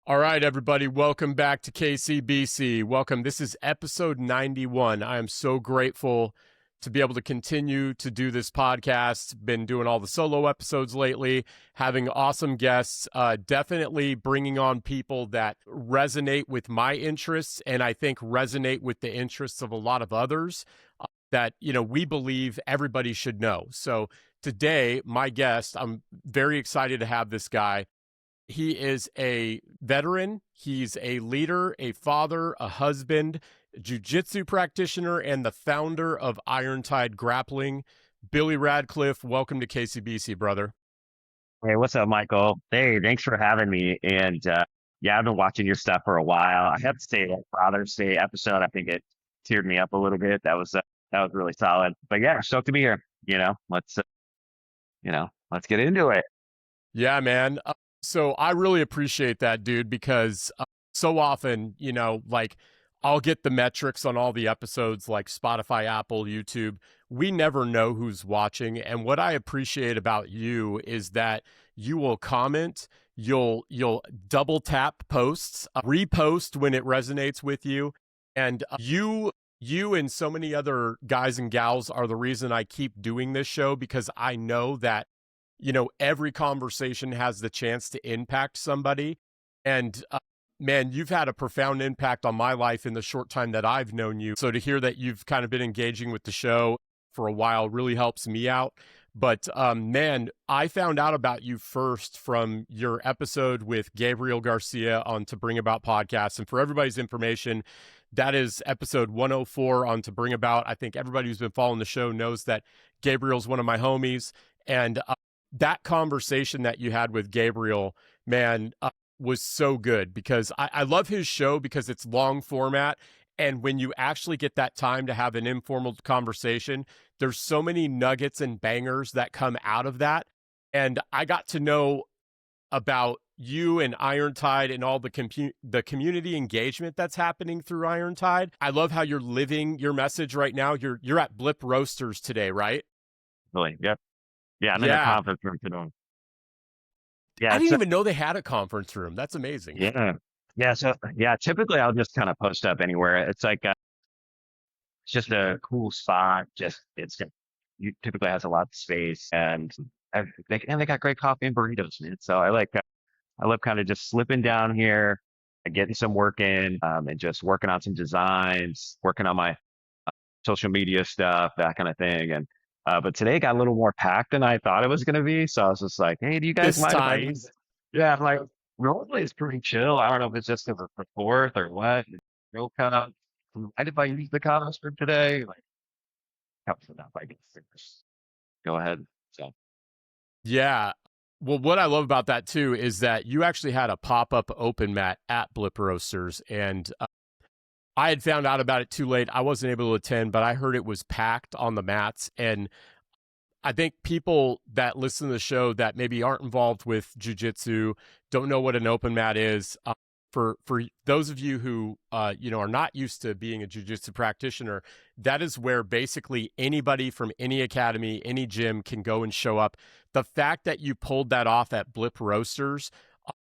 All right, everybody, welcome back to KCBC. Welcome. This is episode 91. I am so grateful to be able to continue to do this podcast. Been doing all the solo episodes lately, having awesome guests, definitely bringing on people that resonate with my interests and I think resonate with the interests of a lot of others that, we believe everybody should know. So today, my guest, I'm very excited to have this guy. He is a veteran. He's a leader, a father, a husband, a jiu-jitsu practitioner, and the founder of Iron Tide Grappling. Billy Radcliffe, welcome to KCBC, brother. Hey, what's up, Michael? Hey, thanks for having me. And yeah, I've been watching your stuff for a while. I have to say that Father's Day episode, I think it teared me up a little bit. That was really solid. But yeah, stoked to be here. Let's get into it. Yeah, man. So I really appreciate that, dude, because so often, like I'll get the metrics on all the episodes like Spotify, Apple, YouTube. We never know who's watching. And what I appreciate about you is that you will comment, you'll double tap posts, repost when it resonates with you. And you and so many other guys and gals are the reason I keep doing this show, because I know that every conversation has the chance to impact somebody. And man, you've had a profound impact on my life in the short time that I've known you. So to hear that you've kind of been engaging with the show for a while really helps me out. But man, I found out about you first from your episode with Gabriel Garcia on To Bring About Podcasts. And for everybody's information, that is episode 104 on To Bring About. I think everybody who's been following the show knows that Gabriel's one of my homies. And that conversation that you had with Gabriel, man, was so good, because I love his show because it's long format. And when you actually get that time to have an informal conversation, there's so many nuggets and bangers that come out of that. And I got to know about you and Iron Tide and all the community engagement that's happening through Iron Tide. I love how you're living your message right now. You're at Blip Roasters today, right? Really. Yep. Yeah, I'm in a Yeah. conference room today. I Yeah, didn't even know they had a conference room. That's amazing. yeah. Yeah, so yeah, typically I'll just kind of post up anywhere. It's just a cool spot. You typically has a lot of space, and they got great coffee and burritos, man. So I love kind of just slipping down here and getting some work in, and just working on some designs, working on my social media stuff, that kind of thing. And but today got a little more packed than I thought it was going to be. So I was just like, hey, do you guys This mind if I time. use it? Yeah, I'm like, roleplay is pretty chill. I don't know if it's just because it's the fourth or what. Real kind of, mind if I use the comments for today? Like, helps enough, I guess. Go ahead. So, Yeah. Well, what I love about that too is that you actually had a pop-up open mat at Blip Roasters, and I had found out about it too late. I wasn't able to attend, but I heard it was packed on the mats. And I think people that listen to the show that maybe aren't involved with jiu-jitsu don't know what an open mat is. For those of you who are not used to being a jiu-jitsu practitioner, that is where basically anybody from any academy, any gym can go and show up. The fact that you pulled that off at Blip Roasters,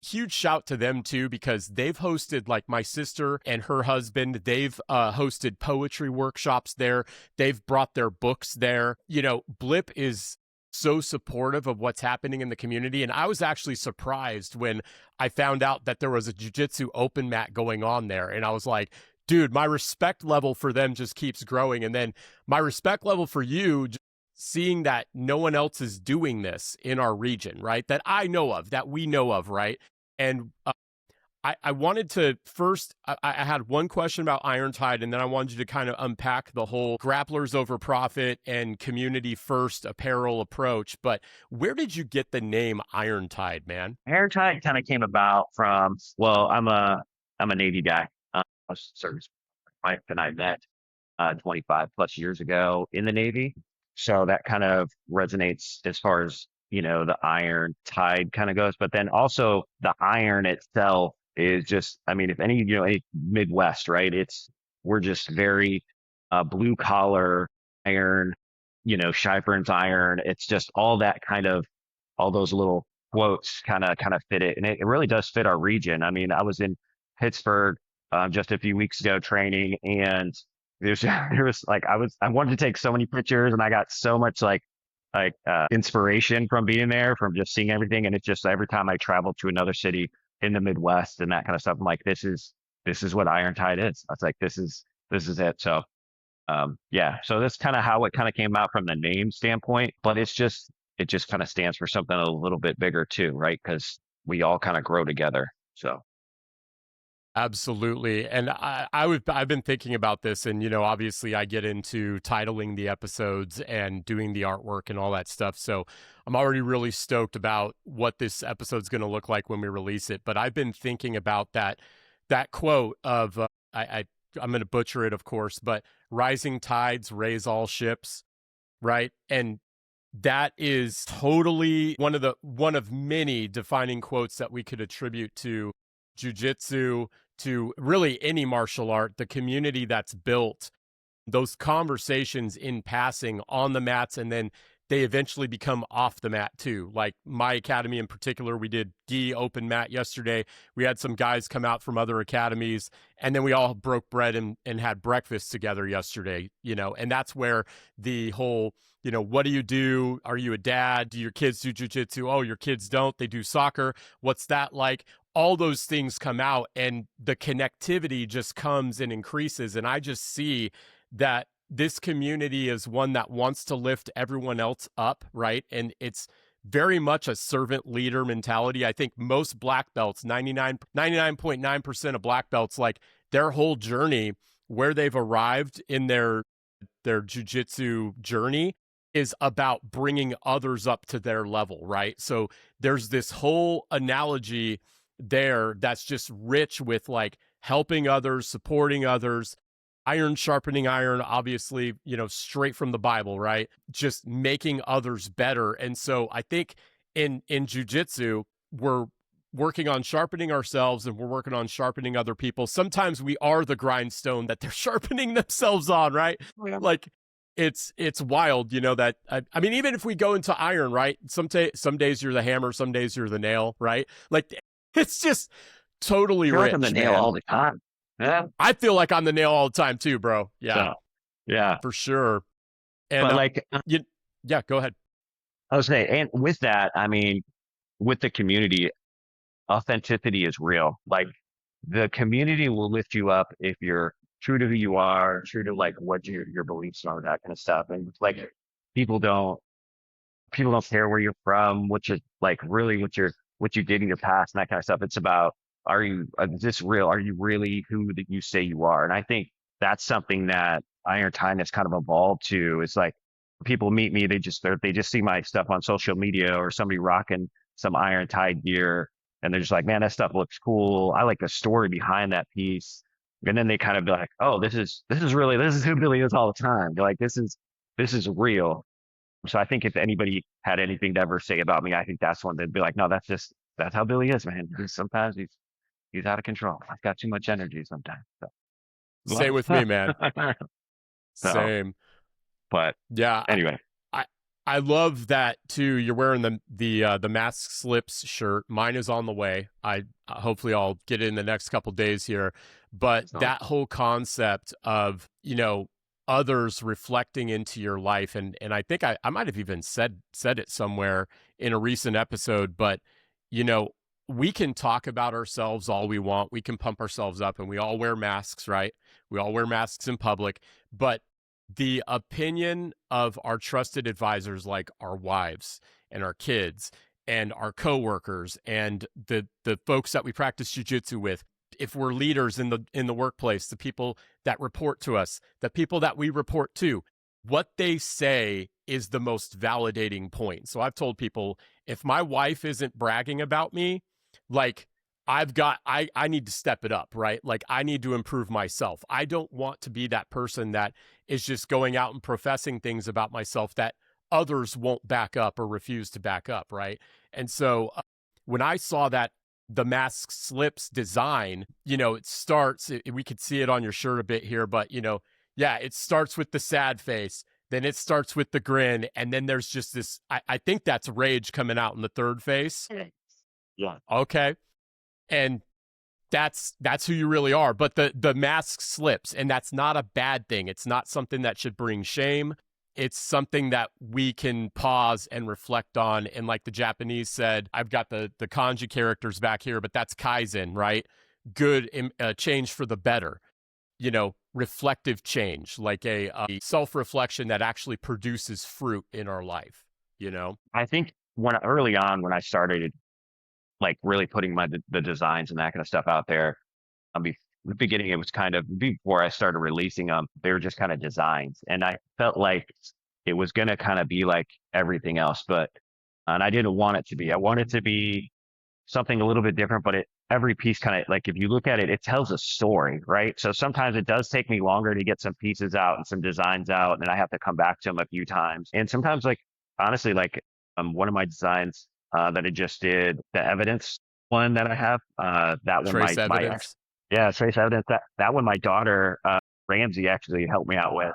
huge shout to them too, because they've hosted, like my sister and her husband, they've hosted poetry workshops there. They've brought their books there. Blip is so supportive of what's happening in the community. And I was actually surprised when I found out that there was a jiu-jitsu open mat going on there. And I was like, dude, my respect level for them just keeps growing. And then my respect level for you, seeing that no one else is doing this in our region, right? That I know of, that we know of, right? And I wanted to first, I had one question about Iron Tide, and then I wanted you to kind of unpack the whole grapplers over profit and community first apparel approach. But where did you get the name Iron Tide, man? Iron Tide kind of came about from, well, I'm a Navy guy. I was service. My wife and I met 25 plus years ago in the Navy. So that kind of resonates as far as, the Iron Tide kind of goes. But then also the iron itself is just, I mean, if any Midwest, right? We're just very blue collar iron, Schieffer's iron. It's just all that kind of, all those little quotes kind of fit it, and it really does fit our region. I mean, I was in Pittsburgh just a few weeks ago training, and there's there was like I wanted to take so many pictures, and I got so much inspiration from being there, from just seeing everything. And it's just every time I travel to another city in the Midwest and that kind of stuff, I'm like, this is what Iron Tide is. I was like, this is it. So yeah, so that's kind of how it kind of came out from the name standpoint, but it just kind of stands for something a little bit bigger too, right? Because we all kind of grow together. So Absolutely. And I've been thinking about this, and obviously I get into titling the episodes and doing the artwork and all that stuff. So I'm already really stoked about what this episode's going to look like when we release it. But I've been thinking about that quote of I'm going to butcher it, of course, but rising tides raise all ships, right? And that is totally one of many defining quotes that we could attribute to jiu-jitsu, to really any martial art, the community that's built, those conversations in passing on the mats, and then they eventually become off the mat too. Like my academy in particular, we did gi open mat yesterday. We had some guys come out from other academies, and then we all broke bread and had breakfast together yesterday, and that's where the whole, what do you do? Are you a dad? Do your kids do jiu-jitsu? Oh, your kids don't. They do soccer. What's that like? All those things come out, and the connectivity just comes and increases. And I just see that this community is one that wants to lift everyone else up, right? And it's very much a servant leader mentality. I think most black belts, 99.9% of black belts, like their whole journey, where they've arrived in their jiu-jitsu journey, is about bringing others up to their level, right? So there's this whole analogy there that's just rich with like helping others, supporting others, iron sharpening iron, obviously, straight from the Bible, right? Just making others better. And so I think in jiu-jitsu, we're working on sharpening ourselves, and we're working on sharpening other people. Sometimes we are the grindstone that they're sharpening themselves on, right? yeah. Like it's wild, that I mean, even if we go into iron, right? Some days you're the hammer, some days you're the nail, right? Like it's just totally I feel rich, like I'm the nail man. all the time. Yeah. I feel like I'm the nail all the time too, bro. Yeah, So yeah, for sure. And but like yeah, go ahead. I was saying, and with that, I mean, with the community, authenticity is real. Like the community will lift you up if you're true to who you are, true to like what your beliefs are, that kind of stuff. And like people don't people don't care where you're from, what you like really what you did in your past and that kind of stuff. It's about, is this real? Are you really who that you say you are? And I think that's something that Iron Tide has kind of evolved to. It's like people meet me, they just see my stuff on social media or somebody rocking some Iron Tide gear, and they're just like, man, that stuff looks cool. I like the story behind that piece. And then they kind of be like, oh, this is who Billy is all the time. They're like, this is real. So I think if anybody had anything to ever say about me, I think that's one that'd be like, no, that's how Billy is, man. Sometimes he's out of control. I've got too much energy sometimes. So. Same with me, man. So, Same. but Yeah. anyway, I love that too. You're wearing the Mask Slips shirt. Mine is on the way. I hopefully I'll get it in the next couple days here. But that whole concept of, others reflecting into your life, and I think I might have even said it somewhere in a recent episode, but we can talk about ourselves all we want. We can pump ourselves up, and we all wear masks, right? We all wear masks in public, but the opinion of our trusted advisors, like our wives and our kids and our coworkers and the folks that we practice jiu-jitsu with, if we're leaders in the workplace, the people that report to us, the people that we report to, what they say is the most validating point. So I've told people, if my wife isn't bragging about me, like I need to step it up, right? Like I need to improve myself. I don't want to be that person that is just going out and professing things about myself that others won't back up or refuse to back up, right? And so when I saw that the Mask Slips design, it starts, we could see it on your shirt a bit here, but yeah, it starts with the sad face. then it starts with the grin, and then there's just this, I think that's rage coming out in the third face. Yeah. Okay. And that's who you really are. But the mask slips, and that's not a bad thing. It's not something that should bring shame. It's something that we can pause and reflect on. And like the Japanese said, I've got the kanji characters back here, but that's kaizen, right? Good change for the better. Reflective change, like a self-reflection that actually produces fruit in our life. I think early on when I started like really putting the designs and that kind of stuff out there, the beginning, it was kind of before I started releasing them, they were just kind of designs. And I felt like it was going to kind of be like everything else, and I didn't want it to be. I wanted it to be something a little bit different, but every piece kind of like, if you look at it, it tells a story, right? So sometimes it does take me longer to get some pieces out and some designs out, and then I have to come back to them a few times. And sometimes, like, honestly, like one of my designs that I just did, the evidence one that I have, that one, Trace evidence. yeah, trace evidence. That one, my daughter Ramsey actually helped me out with.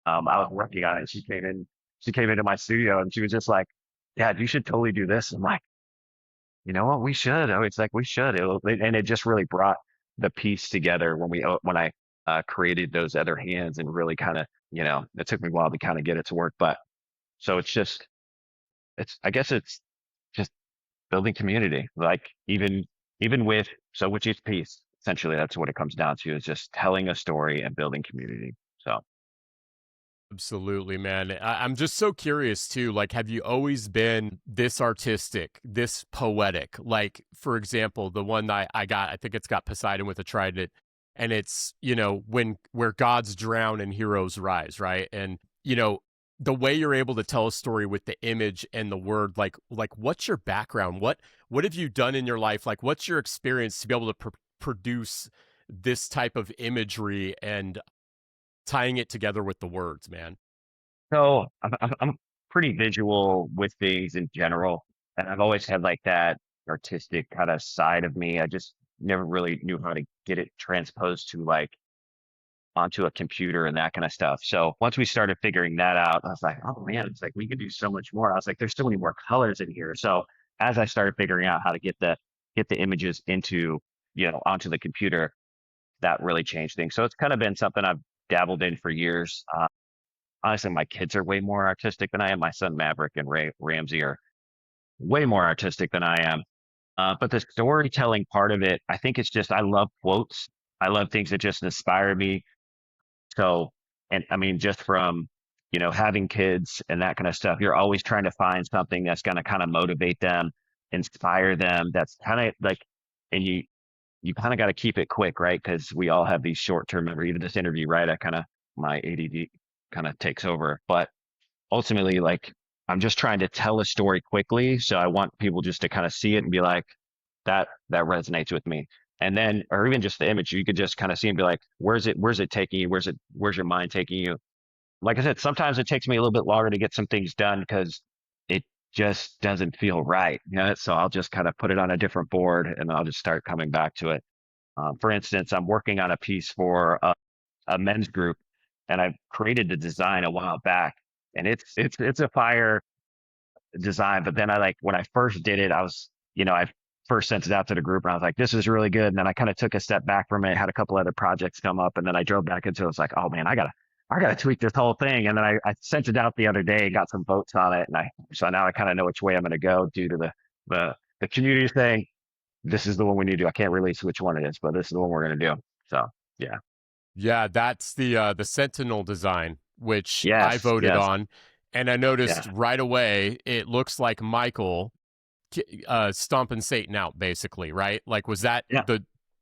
I was working on it. She came into my studio and she was just like, "Dad, you should totally do this." I'm like, "You know what? We should." Oh, it's like we should. And it just really brought the piece together when I created those other hands, and really kind of, it took me a while to kind of get it to work. But so I guess it's just building community. Like even with which each piece, essentially that's what it comes down to, is just telling a story and building community. So Absolutely, man. I'm just so curious too. Like, have you always been this artistic, this poetic? Like, for example, the one that I got, I think it's got Poseidon with a trident, and it's, where gods drown and heroes rise, right? And, the way you're able to tell a story with the image and the word, like what's your background? What have you done in your life? Like, what's your experience to be able to produce this type of imagery and tying it together with the words, man? I'm pretty visual with things in general, and I've always had like that artistic kind of side of me. I just never really knew how to get it transposed to like onto a computer and that kind of stuff. So once we started figuring that out, I was like, oh man, it's like we could do so much more. I was like, there's so many more colors in here. So as I started figuring out how to get the images into, onto the computer, that really changed things. So it's kind of been something I've dabbled in for years. Honestly, my kids are way more artistic than I am. My son Maverick and Ramsey are way more artistic than I am. But the storytelling part of it, I think it's just, I love quotes. I love things that just inspire me. So, and I mean, just from, having kids and that kind of stuff, you're always trying to find something that's going to kind of motivate them, inspire them. That's kind of like, and you kind of got to keep it quick, right? Because we all have these short-term memory. Even this interview, right? My ADD kind of takes over. But ultimately, like, I'm just trying to tell a story quickly. So I want people just to kind of see it and be like, that resonates with me. And then, or even just the image, you could just kind of see and be like, where's it taking you? Where's your mind taking you? Like I said, sometimes it takes me a little bit longer to get some things done because it just doesn't feel right. So I'll just kind of put it on a different board and I'll just start coming back to it. For instance, I'm working on a piece for a men's group, and I've created the design a while back, and it's a fire design. But then when I first did it, I first sent it out to the group and I was like, this is really good. And then I kind of took a step back from it, had a couple other projects come up, and then I drove back into it. I was like, oh man, I gotta tweak this whole thing. And then I sent it out the other day, got some votes on it. And so now I kind of know which way I'm going to go due to the community saying, this is the one we need to do. I can't release which one it is, but this is the one we're going to do. So yeah. Yeah, that's the Sentinel design, which I Yes. voted Yes. on, and I noticed Yeah. right away it looks like Michael stomping Satan out, basically, right? Like, was that Yeah.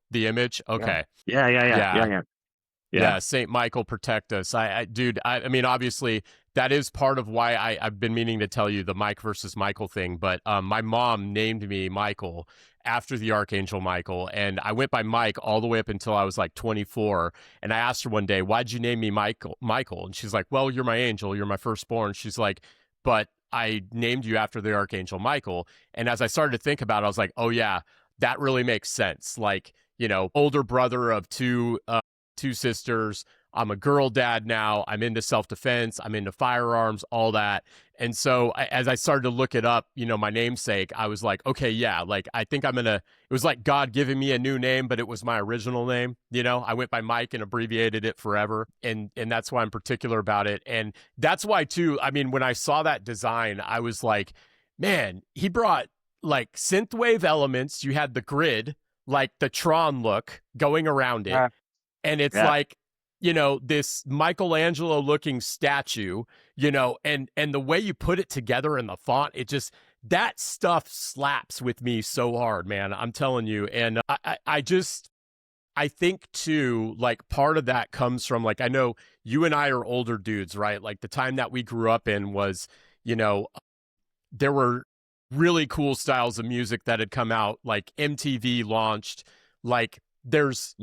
the image? Yeah. Okay. Yeah. Yeah. Yeah. Yeah. Yeah. Yeah. Yeah, Saint Michael protect us. Dude, I mean, obviously that is part of why I've been meaning to tell you the Mike versus Michael thing. But my mom named me Michael after the Archangel Michael, and I went by Mike all the way up until I was like 24. And I asked her one day, "Why'd you name me Michael?" And she's like, "Well, you're my angel. You're my firstborn." She's like, "But I named you after the Archangel Michael." And as I started to think about it, I was like, "Oh yeah, that really makes sense." Like, older brother of two sisters. I'm a girl dad now. I'm into self-defense. I'm into firearms, all that. And so as I started to look it up, my namesake, I was like, okay, yeah, like I think it was like God giving me a new name, but it was my original name. I went by Mike and abbreviated it forever. And that's why I'm particular about it. And that's why too, I mean, when I saw that design, I was like, man, he brought like synthwave elements. You had the grid, like the Tron look going around it. And it's Yeah. like, this Michelangelo looking statue, and the way you put it together in the font, that stuff slaps with me so hard, man. I'm telling you. And I think too, like part of that comes from like, I know you and I are older dudes, right? Like the time that we grew up in was, there were really cool styles of music that had come out, like MTV launched, like there's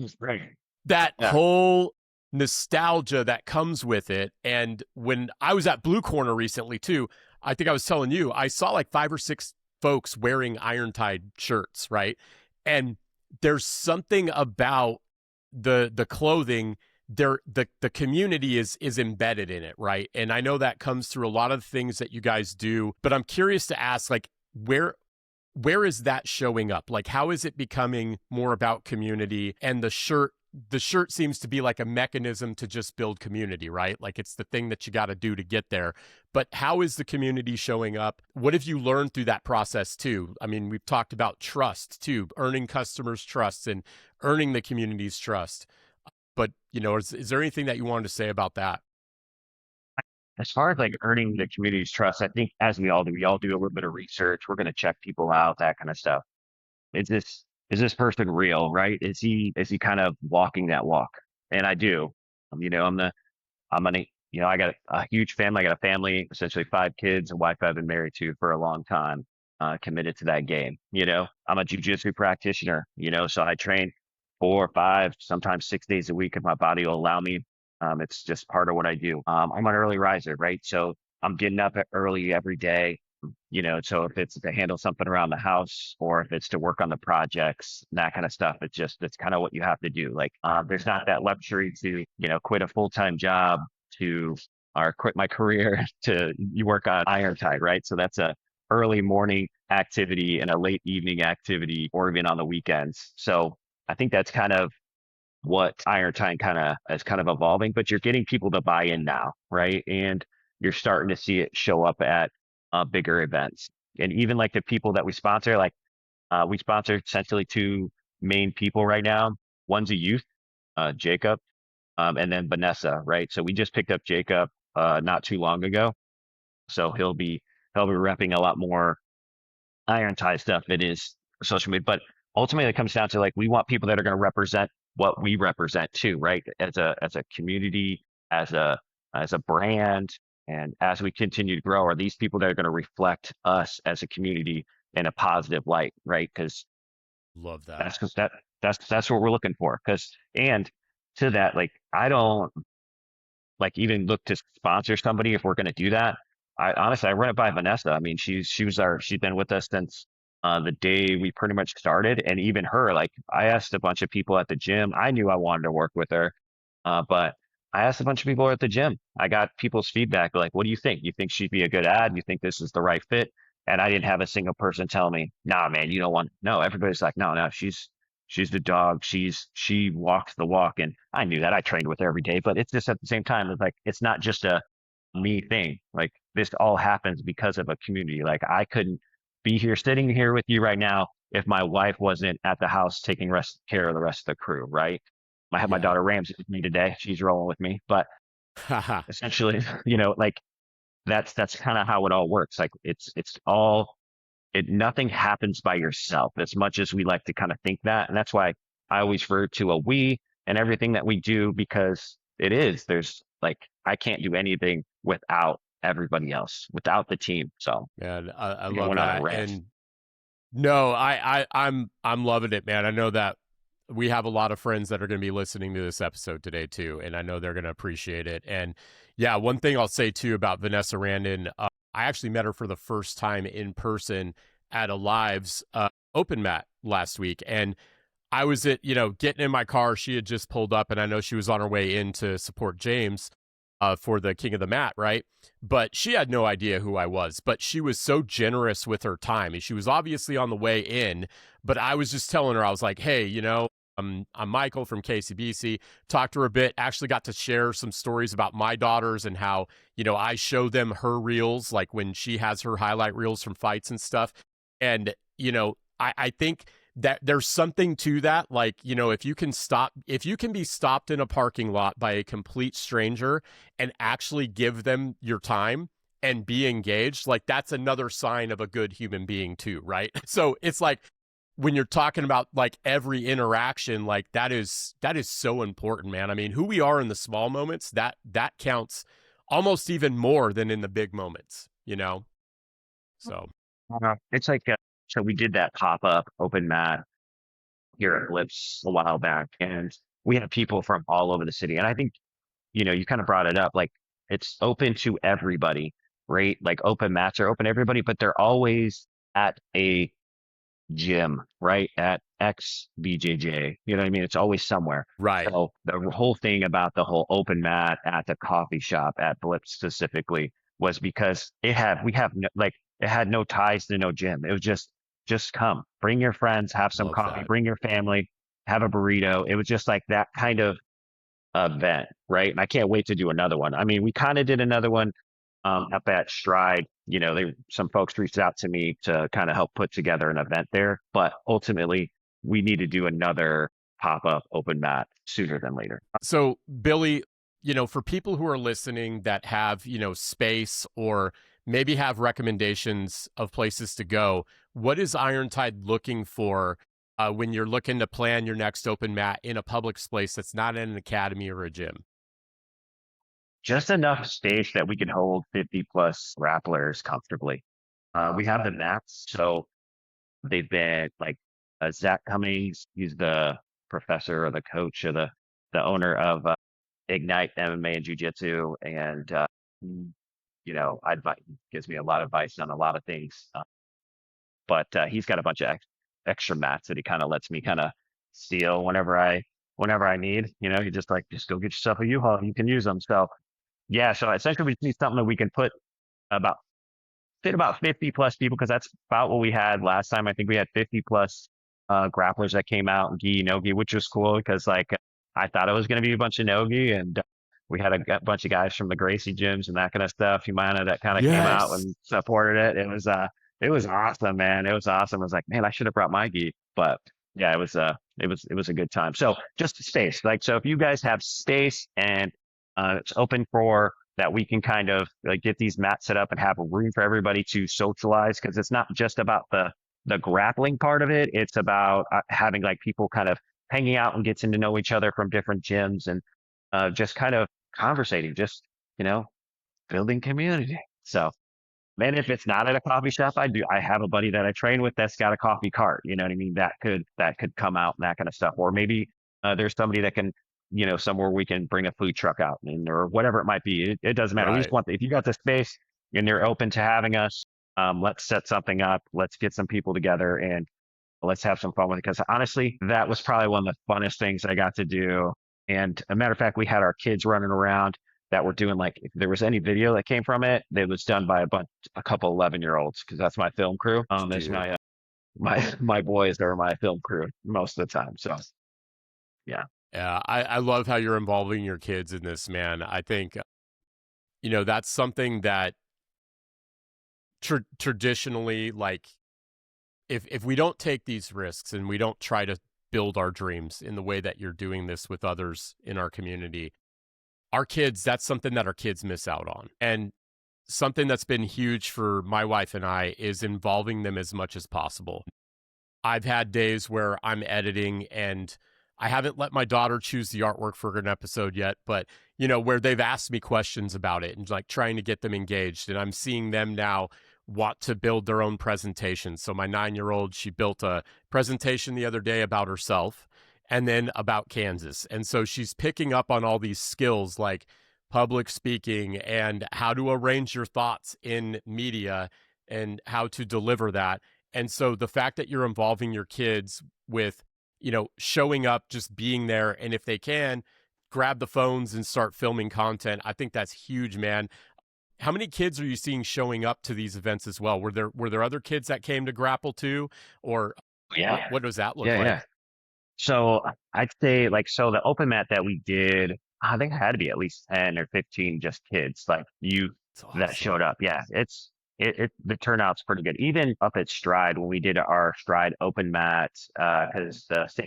that whole nostalgia that comes with it. And when I was at Blue Corner recently too, I think I was telling you, I saw like 5 or 6 folks wearing Iron Tide shirts, right? And there's something about the clothing there, the community is embedded in it, right? And I know that comes through a lot of things that you guys do, but I'm curious to ask, like, where is that showing up? Like, how is it becoming more about community? And the shirt seems to be like a mechanism to just build community, right? Like it's the thing that you got to do to get there. But how is the community showing up? What have you learned through that process too? I mean, we've talked about trust too, earning customers' trust and earning the community's trust. But, is there anything that you wanted to say about that? As far as like earning the community's trust, I think as we all do a little bit of research. We're going to check people out, that kind of stuff. Is this person real, right? Is he kind of walking that walk? And I do. I got a huge family. I got a family, essentially 5 kids, a wife I've been married to for a long time, committed to that game. I'm a jiu-jitsu practitioner, so I train 4, 5, sometimes 6 days a week if my body will allow me. It's just part of what I do. I'm an early riser, right? So I'm getting up early every day. So if it's to handle something around the house or if it's to work on the projects, that kind of stuff, it's kind of what you have to do. Like, there's not that luxury to, quit a full-time job or quit my career to you work on Iron Tide, right? So that's a early morning activity and a late evening activity, or even on the weekends. So I think that's kind of what Iron Tide is kind of evolving, but you're getting people to buy in now, right? And you're starting to see it show up at bigger events. And even like the people that we sponsor, like we sponsor essentially 2 main people right now. One's a youth, Jacob, and then Vanessa, right? So we just picked up Jacob not too long ago. So he'll be repping a lot more Iron Tide stuff that is social media. But ultimately it comes down to like we want people that are going to represent what we represent too, right? As a community, as a brand. And as we continue to grow, are these people that are going to reflect us as a community in a positive light, right? Because Love that. that's what we're looking for. And to that, like I don't like even look to sponsor somebody if we're going to do that. I honestly I run it by Vanessa. I mean, she's been with us since the day we pretty much started, and even her, like I asked a bunch of people at the gym. I knew I wanted to work with her, but I asked a bunch of people at the gym. I got people's feedback like, "What do you think? You think she'd be a good ad? You think this is the right fit?" And I didn't have a single person tell me, "Nah, man, you don't want." No, everybody's like, "No, no, she's the dog. She walks the walk." And I knew that. I trained with her every day, but it's just at the same time, it's like it's not just a me thing. Like this all happens because of a community. Like I couldn't be here sitting here with you right now if my wife wasn't at the house taking care of the rest of the crew, right? I have my Yeah. daughter Ramsey with me today. She's rolling with me, but Haha. essentially, like that's kind of how it all works. Like it's all nothing happens by yourself as much as we like to kind of think that. And that's why I always refer to a we and everything that we do, because there's like, I can't do anything without everybody else, without the team. So Man, I I love went on a that. rant. And no, I'm loving it, man. I know that we have a lot of friends that are going to be listening to this episode today too, and I know they're going to appreciate it. And yeah, one thing I'll say too about Vanessa Randon, I actually met her for the first time in person at a Lives open mat last week, and I was getting in my car. She had just pulled up, and I know she was on her way in to support James for the King of the Mat, right? But she had no idea who I was. But she was so generous with her time. She was obviously on the way in, but I was just telling her, I was like, hey, I'm Michael from KCBC. Talked to her a bit. Actually got to share some stories about my daughters and how, I show them her reels, like when she has her highlight reels from fights and stuff. And, I think that there's something to that. Like, if you can be stopped in a parking lot by a complete stranger and actually give them your time and be engaged, like that's another sign of a good human being too, right? So it's like, when you're talking about like every interaction, like that is so important, man. I mean, who we are in the small moments, that counts almost even more than in the big moments. So It's like, so we did that pop-up open mat here at Blips a while back, and we had people from all over the city. And I think, you kind of brought it up, like it's open to everybody, right? Like open mats are open to everybody, but they're always at a gym, right? At X BJJ. You know what I mean? It's always somewhere. right, So the whole thing about the whole open mat at the coffee shop at Blip specifically was because it had no ties to no gym. It was just come, bring your friends, have some love coffee, that. bring your family, have a burrito. It was just like that kind of event, right? And I can't wait to do another one. I mean, we kind of did another one up at Stride. Some folks reached out to me to kind of help put together an event there, but ultimately we need to do another pop-up open mat sooner than later. So Billy, for people who are listening that have, space or maybe have recommendations of places to go, what is Iron Tide looking for when you're looking to plan your next open mat in a public space that's not in an academy or a gym? Just enough space that we can hold 50 plus grapplers comfortably. We have the mats, so they've been like Zach Cummings. He's the professor or the coach or the owner of Ignite MMA and Jiu-Jitsu, and advice gives me a lot of advice on a lot of things. But he's got a bunch of extra mats that he kind of lets me kind of steal whenever I need. He just go get yourself a U-Haul. You can use them. So yeah, so essentially we just need something that we can about fit about 50 plus people, because that's about what we had last time. I think we had 50 plus grapplers that came out, gi, no gi, which was cool because I thought it was going to be a bunch of no gi, and we had a bunch of guys from the Gracie gyms and that kind of stuff, Humana, that kind of came out Yes. and supported it. It was awesome, man. It was awesome. I was like, man, I should have brought my gi, but yeah, it was a good time. So just space, so if you guys have space and it's open for that, we can kind of like get these mats set up and have a room for everybody to socialize, because it's not just about the grappling part of it. It's about having like people kind of hanging out and getting to know each other from different gyms, and just kind of conversating, just you know, building community. So, man, if it's not at a coffee shop, I have a buddy that I train with that's got a coffee cart. You know what I mean? That could come out and that kind of stuff. Or maybe there's somebody that can, somewhere we can bring a food truck out, or whatever it might be. It doesn't matter. We just Right. want if you got the space and they're open to having us, let's set something up. Let's get some people together and let's have some fun with it. Because honestly, that was probably one of the funnest things I got to do. And a matter of fact, we had our kids running around that were doing, like, if there was any video that came from it, it was done by a couple 11-year-olds, because that's my film crew. There's Dude. my boys are my film crew most of the time. So yeah. Yeah, I love how you're involving your kids in this, man. I think, that's something that traditionally, like, if we don't take these risks and we don't try to build our dreams in the way that you're doing this with others in our community, our kids, that's something that our kids miss out on. And something that's been huge for my wife and I is involving them as much as possible. I've had days where I'm editing and I haven't let my daughter choose the artwork for an episode yet, but where they've asked me questions about it and like trying to get them engaged. And I'm seeing them now want to build their own presentations. So my 9-year-old, she built a presentation the other day about herself and then about Kansas. And so she's picking up on all these skills like public speaking and how to arrange your thoughts in media and how to deliver that. And so the fact that you're involving your kids with, showing up, just being there, and if they can, grab the phones and start filming content. I think that's huge, man. How many kids are you seeing showing up to these events as well? Were there other kids that came to grapple too, or Yeah. what does that look Yeah. like? Yeah. So I'd say like, so the open mat that we did, I think it had to be at least 10 or 15 just kids like you It's that awesome. showed up. Yeah. The turnout's pretty good. Even up at Stride, when we did our Stride open mat, cause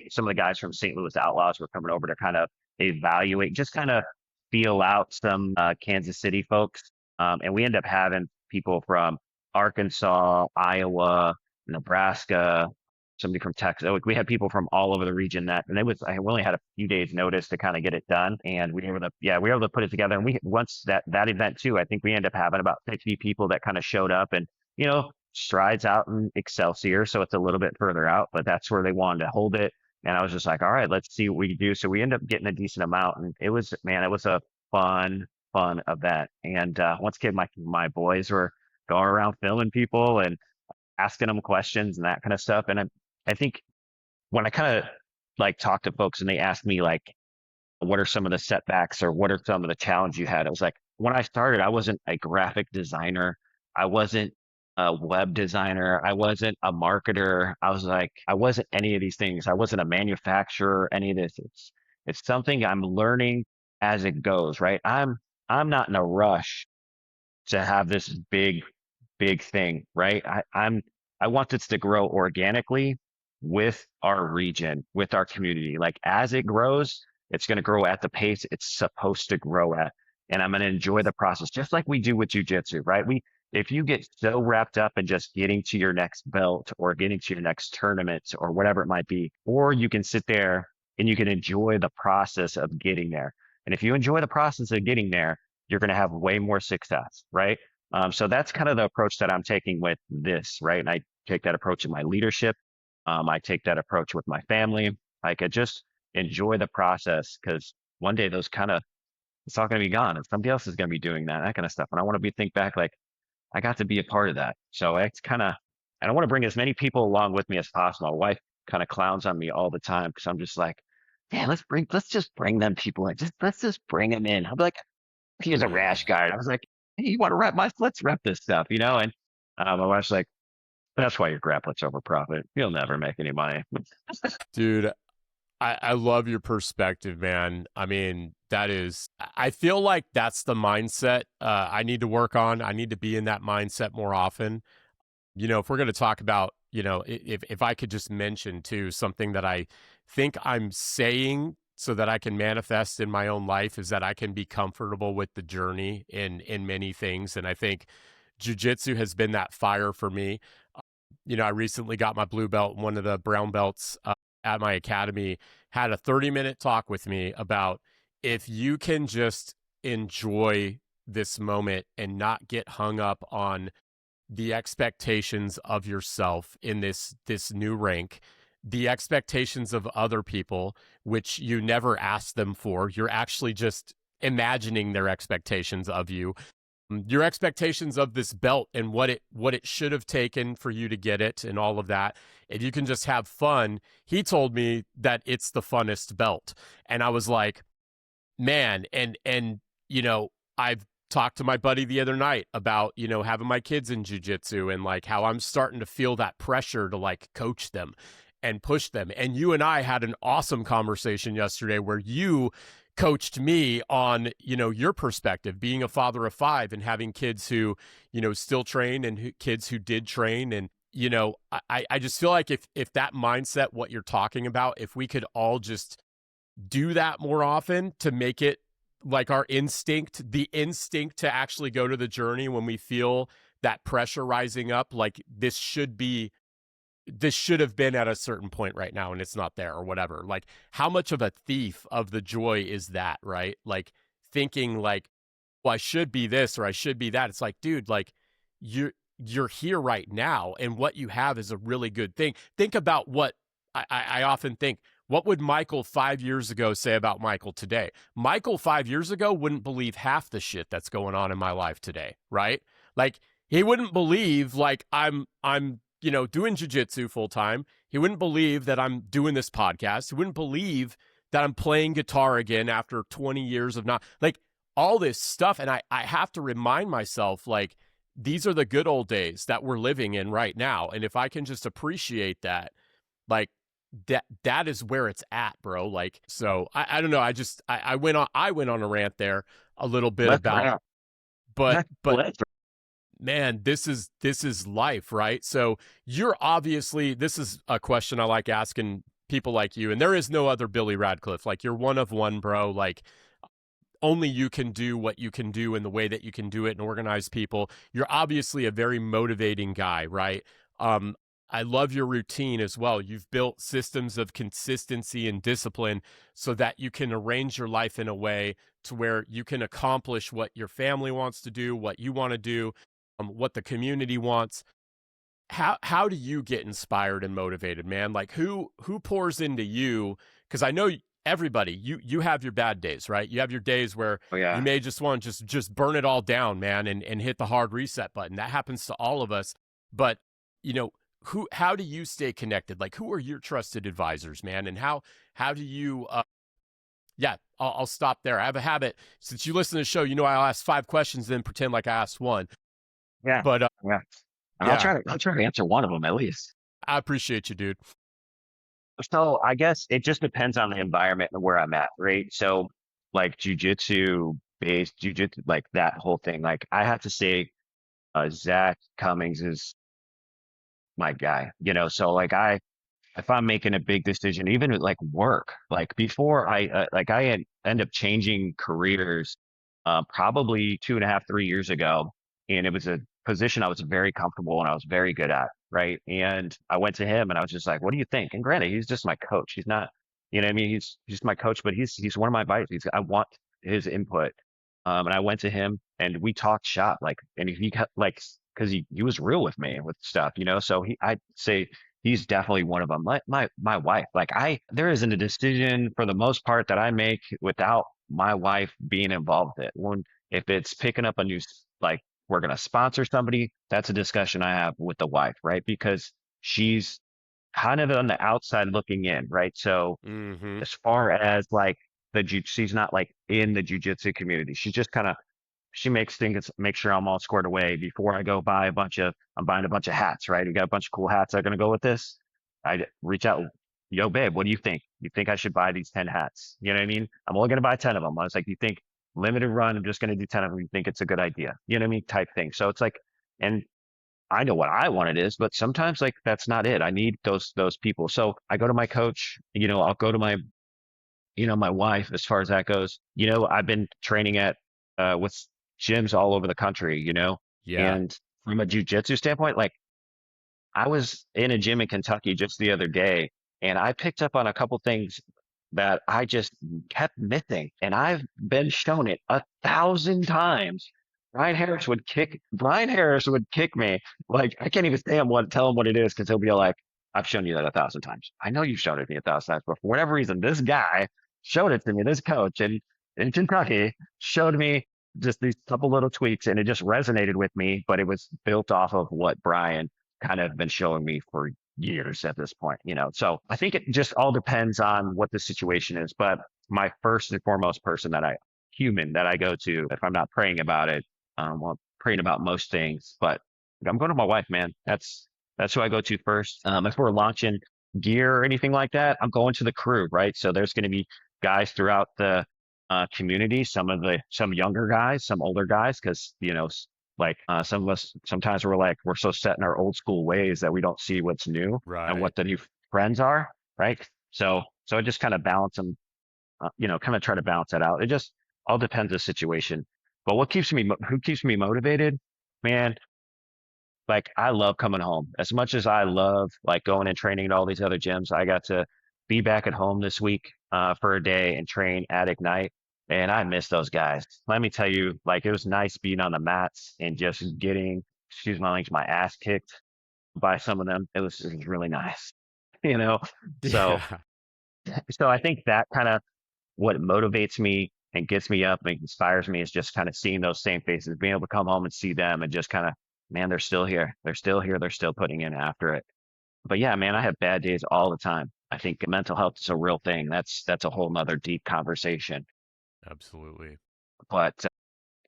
some of the guys from St. Louis Outlaws were coming over to kind of evaluate, just kind of feel out some, Kansas City folks. And we end up having people from Arkansas, Iowa, Nebraska, somebody from Texas. We had people from all over the region and I only had a few days notice to kind of get it done. And we were able to put it together. And once that event too, I think we ended up having about 50 people that kind of showed up and, Strides out in Excelsior. So it's a little bit further out, but that's where they wanted to hold it. And I was just like, all right, let's see what we can do. So we ended up getting a decent amount and it was a fun event. And, once again, my boys were going around filming people and asking them questions and that kind of stuff. And I think when I kind of like talk to folks and they ask me like, what are some of the setbacks or what are some of the challenges you had? I was like, when I started, I wasn't a graphic designer. I wasn't a web designer. I wasn't a marketer. I wasn't any of these things. I wasn't a manufacturer, any of this. It's something I'm learning as it goes, right? I'm not in a rush to have this big thing, right? I want this to grow organically with our region, with our community. Like as it grows, it's going to grow at the pace it's supposed to grow at. And I'm going to enjoy the process, just like we do with jujitsu, right? If you get so wrapped up in just getting to your next belt or getting to your next tournament or whatever it might be, or you can sit there and you can enjoy the process of getting there. And if you enjoy the process of getting there, you're going to have way more success, right? So that's kind of the approach that I'm taking with this, right? And I take that approach in my leadership. I take that approach with my family. I could just enjoy the process because one day it's all going to be gone and somebody else is going to be doing that kind of stuff. And I want to think back like I got to be a part of that. So it's and I want to bring as many people along with me as possible. My wife kind of clowns on me all the time because I'm just like, yeah, let's just bring them people in. Let's just bring them in. I'm like, he was a Yeah. rash guard. I was like, hey, you want to let's rep this stuff, And my wife's like, that's why your grappling's over profit. You'll never make any money. Dude, I love your perspective, man. I mean, I feel like that's the mindset I need to work on. I need to be in that mindset more often. If we're going to talk about, if I could just mention too, something that I think I'm saying so that I can manifest in my own life is that I can be comfortable with the journey in many things. And I think jujitsu has been that fire for me. I recently got my blue belt, and one of the brown belts at my academy had a 30-minute talk with me about if you can just enjoy this moment and not get hung up on the expectations of yourself in this new rank, the expectations of other people, which you never asked them for. You're actually just imagining their expectations of you, your expectations of this belt and what it should have taken for you to get it and all of that. If you can just have fun, he told me that it's the funnest belt. And I was like, man, and I've talked to my buddy the other night about, having my kids in jiu-jitsu and like how I'm starting to feel that pressure to like coach them and push them. And you and I had an awesome conversation yesterday where you coached me on, your perspective, being a father of 5 and having kids who, still train and kids who did train. And, I just feel like if that mindset, what you're talking about, if we could all just do that more often to make it like our instinct, the instinct to actually go to the journey when we feel that pressure rising up, like this should have been at a certain point right now and it's not there or whatever. Like how much of a thief of the joy is that, right? Like thinking like, well, I should be this or I should be that. It's like, dude, like you're here right now and what you have is a really good thing. Think about what I often think, what would Michael 5 years ago say about Michael today? Michael 5 years ago wouldn't believe half the shit that's going on in my life today, right? Like he wouldn't believe like I'm doing jiu-jitsu full time. He wouldn't believe that I'm doing this podcast. He wouldn't believe that I'm playing guitar again after 20 years of not, like, all this stuff. And I have to remind myself, like, these are the good old days that we're living in right now. And if I can just appreciate that, like, that is where it's at, bro. Like, so I don't know. I went on a rant there a little bit Let's about, wrap. but Let's man, this is life, right? So you're obviously, this is a question I like asking people like you, and there is no other Billy Radcliffe. Like, you're one of one, bro. Like, only you can do what you can do in the way that you can do it and organize people. You're obviously a very motivating guy, right? Um, I love your routine as well. You've built systems of consistency and discipline so that you can arrange your life in a way to where you can accomplish what your family wants to do, what you want to do, what the community wants. How do you get inspired and motivated, man? Like, who pours into you? Because I know everybody, you have your bad days, right? You have your days where oh you yeah. may just want to just burn it all down, man, and hit the hard reset button. That happens to all of us. But you know, how do you stay connected? Like, who are your trusted advisors, man? And how do you yeah, I'll stop there. I have a habit, since you listen to the show, you know, I'll ask 5 questions, then pretend like I asked one. Yeah. But Yeah. And yeah, I'll try to answer one of them at least. I appreciate you, dude. So I guess it just depends on the environment and where I'm at, right? So like jujitsu, like that whole thing. Like I have to say, Zach Cummings is my guy, so like if I'm making a big decision, even with like work, like before end up changing careers, probably 2.5, 3 years ago. And it was a position I was very comfortable and I was very good at. Right. And I went to him and I was just like, what do you think? And granted, he's just my coach. He's not, what I mean? He's just my coach, but he's one of my advisors. I want his input. And I went to him and we talked shop, like, and he got like, cause he was real with me with stuff, so I'd say he's definitely one of them. My wife, like there isn't a decision for the most part that I make without my wife being involved with it. If it's picking up a new, like we're going to sponsor somebody, that's a discussion I have with the wife, right? Because she's kind of on the outside looking in, right? So Mm-hmm. as far as like she's not like in the jujitsu community. She's just kind of, she makes things, make sure I'm all squared away before I go buy I'm buying a bunch of hats, right? We got a bunch of cool hats that are going to go with this. I reach out, yo, babe, what do you think? You think I should buy these 10 hats? You know what I mean? I'm only going to buy 10 of them. I was like, you think limited run, I'm just going to do 10 of them. You think it's a good idea? You know what I mean? Type thing. So it's like, and I know what I want it is, but sometimes like that's not it. I need those people. So I go to my coach, I'll go to my wife as far as that goes. I've been training at with gyms all over the country, Yeah. and from a jujitsu standpoint, like I was in a gym in Kentucky just the other day and I picked up on a couple things that I just kept missing. And I've been shown it 1,000 times. Brian Harris would kick me. Like I can't even say tell him what it is because he'll be like, I've shown you that 1,000 times. I know you've shown it to me 1,000 times, but for whatever reason, this guy showed it to me, this coach in Kentucky showed me just these couple little tweaks and it just resonated with me, but it was built off of what Brian kind of been showing me for years at this point. So I think it just all depends on what the situation is. But my first and foremost human that I go to, if I'm not praying about it, well, praying about most things, but I'm going to my wife, man. That's who I go to first. If we're launching gear or anything like that, I'm going to the crew, right? So there's going to be guys throughout the community, some younger guys, some older guys, because like some of us sometimes we're so set in our old school ways that we don't see what's new and Right. what the new trends are, right? So I just kind of balance them, kind of try to balance that out. It just all depends on the situation. But who keeps me motivated, man? Like I love coming home as much as I love like going and training at all these other gyms. I got to be back at home this week for a day and train at Ignite. And I miss those guys. Let me tell you, like it was nice being on the mats and just getting, excuse my language, my ass kicked by some of them. It was really nice, you know. So Yeah. so I think that kind of what motivates me and gets me up and inspires me is just kind of seeing those same faces, being able to come home and see them and just kind of, man, they're still here. They're still here. They're still putting in after it. but yeah, man, I have bad days all the time. I think mental health is a real thing. That's a whole nother deep conversation. Absolutely. But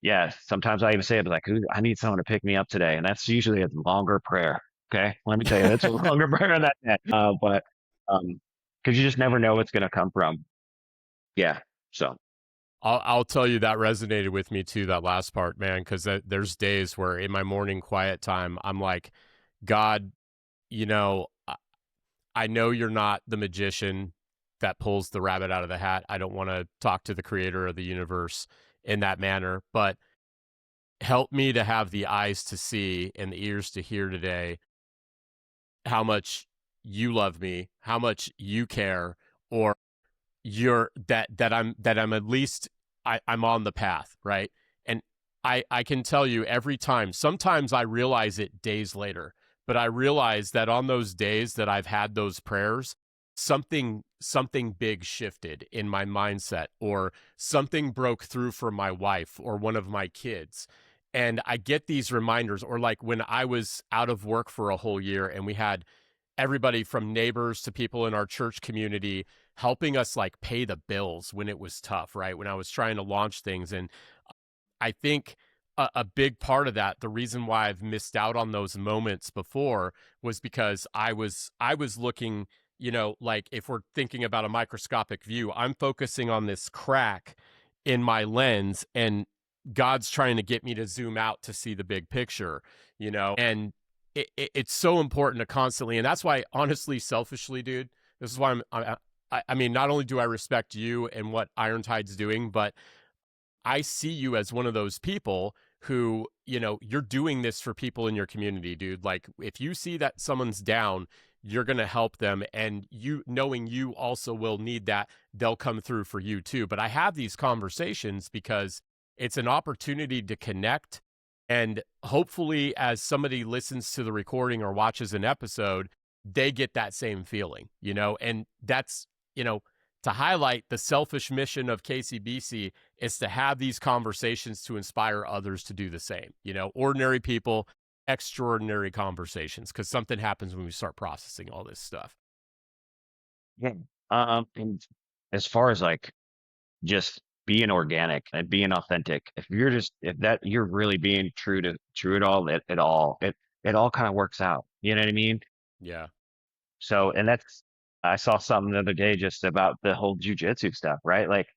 yeah, sometimes I even say it like, "Ooh, I need someone to pick me up today," and that's usually a longer prayer. Okay, let me tell you, it's a longer prayer than that. But because you just never know what's going to come from. Yeah. So I'll tell you that resonated with me too, that last part, man, because there's days where in my morning quiet time, I'm like, God, you know, I know you're not the magician that pulls the rabbit out of the hat. I don't want to talk to the creator of the universe in that manner, but help me to have the eyes to see and the ears to hear today how much you love me, how much you care, or you're that I'm at least I'm on the path, right? And I can tell you every time, sometimes I realize it days later, but I realize that on those days that I've had those prayers, something big shifted in my mindset, or something broke through for my wife or one of my kids. And I get these reminders, or like when I was out of work for a whole year and we had everybody from neighbors to people in our church community helping us like pay the bills when it was tough, right? When I was trying to launch things. And I think a big part of that, the reason why I've missed out on those moments before, was because I was looking, like if we're thinking about a microscopic view, I'm focusing on this crack in my lens, and God's trying to get me to zoom out to see the big picture, and it's so important to constantly, and that's why, honestly, selfishly, dude, this is why I mean, not only do I respect you and what Iron Tide's doing, but I see you as one of those people who, you're doing this for people in your community, dude. Like, if you see that someone's down, you're going to help them. And you, knowing you also will need that, they'll come through for you too. But I have these conversations because it's an opportunity to connect. And hopefully, as somebody listens to the recording or watches an episode, they get that same feeling, and that's, to highlight the selfish mission of KCBC is to have these conversations to inspire others to do the same. Ordinary people, extraordinary conversations, because something happens when we start processing all this stuff. yeah. And as far as like just being organic and being authentic, if that you're really being true at all, it all kind of works out. You know what I mean? Yeah. So, and that's, I saw something the other day just about the whole jujitsu stuff, right? Like